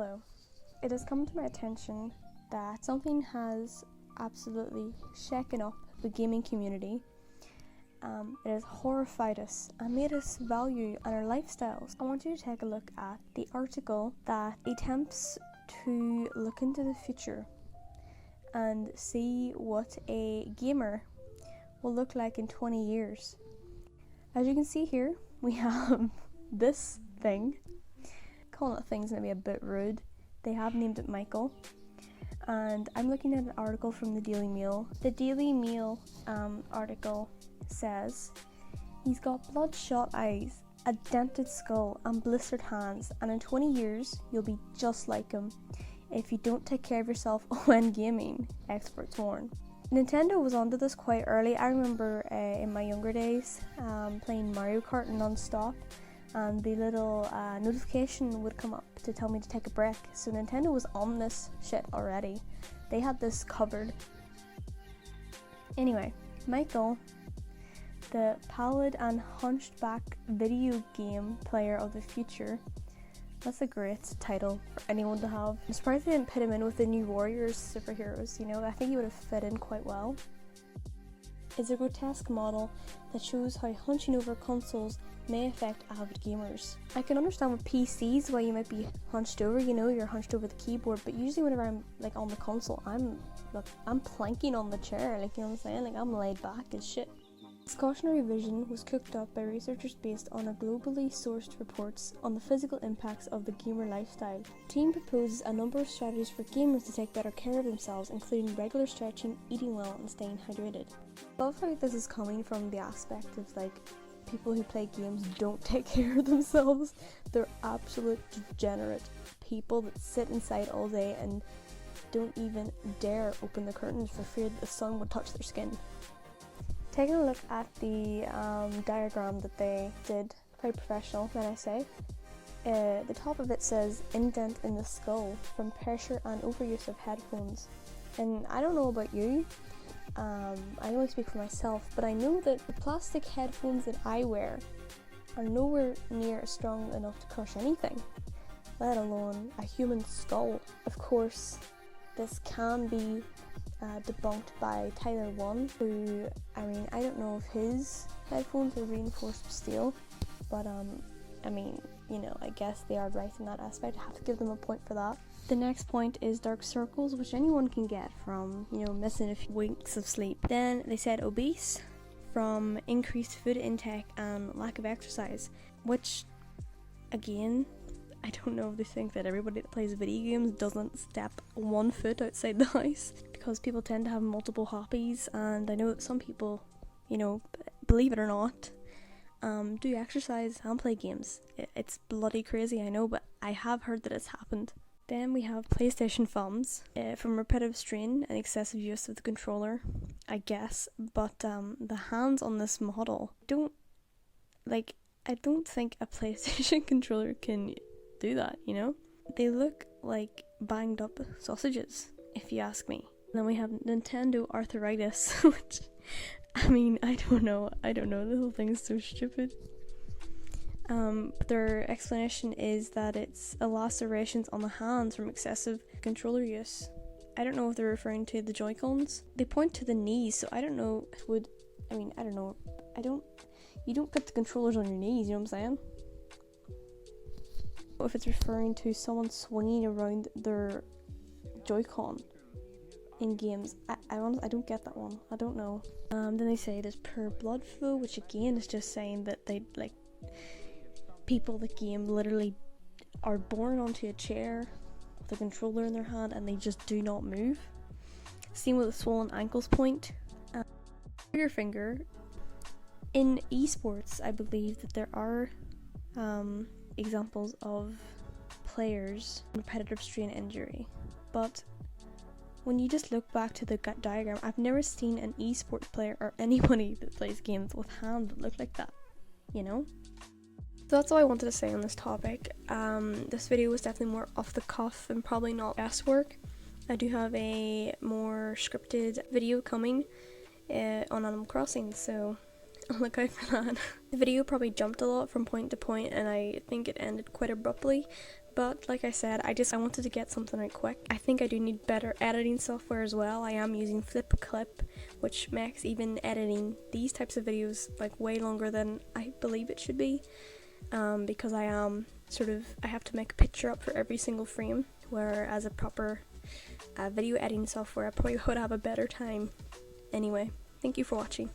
Hello. It has come to my attention that something has absolutely shaken up the gaming community. It has horrified us and made us value our lifestyles. I want you to take a look at the article that attempts to look into the future and see what a gamer will look like in 20 years. As you can see here, we have this thing. Calling it thing's gonna be a bit rude. They have named it Michael. And I'm looking at an article from the Daily Mail. The Daily Mail article says he's got bloodshot eyes, a dented skull and blistered hands, and in 20 years you'll be just like him if you don't take care of yourself when gaming, experts warn. Nintendo was onto this quite early. I remember in my younger days playing Mario Kart non-stop, and the little notification would come up to tell me to take a break. So Nintendo was on this shit already. They had this covered. Anyway, Michael, the pallid and hunched back video game player of the future. That's a great title for anyone to have. I'm surprised they didn't put him in with the New Warriors superheroes, you know. I think he would have fit in quite well. It's a grotesque model that shows how hunching over consoles may affect avid gamers. I can understand with PCs why you might be hunched over, you know, you're hunched over the keyboard, but usually whenever I'm like on the console, I'm planking on the chair, like, you know what I'm saying? Like, I'm laid back as shit. This cautionary vision was cooked up by researchers based on a globally sourced reports on the physical impacts of the gamer lifestyle. The team proposes a number of strategies for gamers to take better care of themselves, including regular stretching, eating well, and staying hydrated. I love how this is coming from the aspect of like people who play games don't take care of themselves. They're absolute degenerate people that sit inside all day and don't even dare open the curtains for fear that the sun would touch their skin. Taking a look at the diagram that they did, quite professional, may I say. The top of it says indent in the skull from pressure and overuse of headphones. And I don't know about you, I only speak for myself, but I know that the plastic headphones that I wear are nowhere near strong enough to crush anything, let alone a human skull. Of course, this can be debunked by Tyler One, who, I mean, I don't know if his headphones are reinforced with steel, but I mean, you know, I guess they are right in that aspect. I have to give them a point for that. The next point is dark circles, which anyone can get from, you know, missing a few winks of sleep. Then they said obese from increased food intake and lack of exercise, which, again, I don't know if they think that everybody that plays video games doesn't step 1 foot outside the house, because people tend to have multiple hobbies, and I know that some people, you know, believe it or not, do exercise and play games. It's bloody crazy, I know, but I have heard that it's happened. Then we have PlayStation thumbs from repetitive strain and excessive use of the controller, I guess, but the hands on this model I don't think a PlayStation controller can do that, you know? They look like banged up sausages, if you ask me. And then we have Nintendo arthritis, which, I mean, I don't know, the whole thing is so stupid. But their explanation is that it's lacerations on the hands from excessive controller use. I don't know if they're referring to the Joy-Cons. They point to the knees, so I don't know, you don't put the controllers on your knees, you know what I'm saying? If it's referring to someone swinging around their Joy-Con in games, I honestly, I don't get that one. I don't know. Then they say there's poor blood flow, which again is just saying that they, like, people that game literally are born onto a chair with a controller in their hand and they just do not move. Same with a swollen ankles point. Trigger finger. In esports, I believe that there are examples of players with repetitive strain injury, but when you just look back to the diagram, I've never seen an esports player or anybody that plays games with hands that look like that, you know? So that's all I wanted to say on this topic. This video was definitely more off the cuff and probably not guesswork. I do have a more scripted video coming on Animal Crossing, so look out for that. The video probably jumped a lot from point to point and I think it ended quite abruptly, But like I said, I wanted to get something right quick. I think I do need better editing software as well. I am using FlipClip, which makes even editing these types of videos like way longer than I believe it should be, because I have to make a picture up for every single frame, whereas a proper video editing software I probably would have a better time. Anyway, thank you for watching.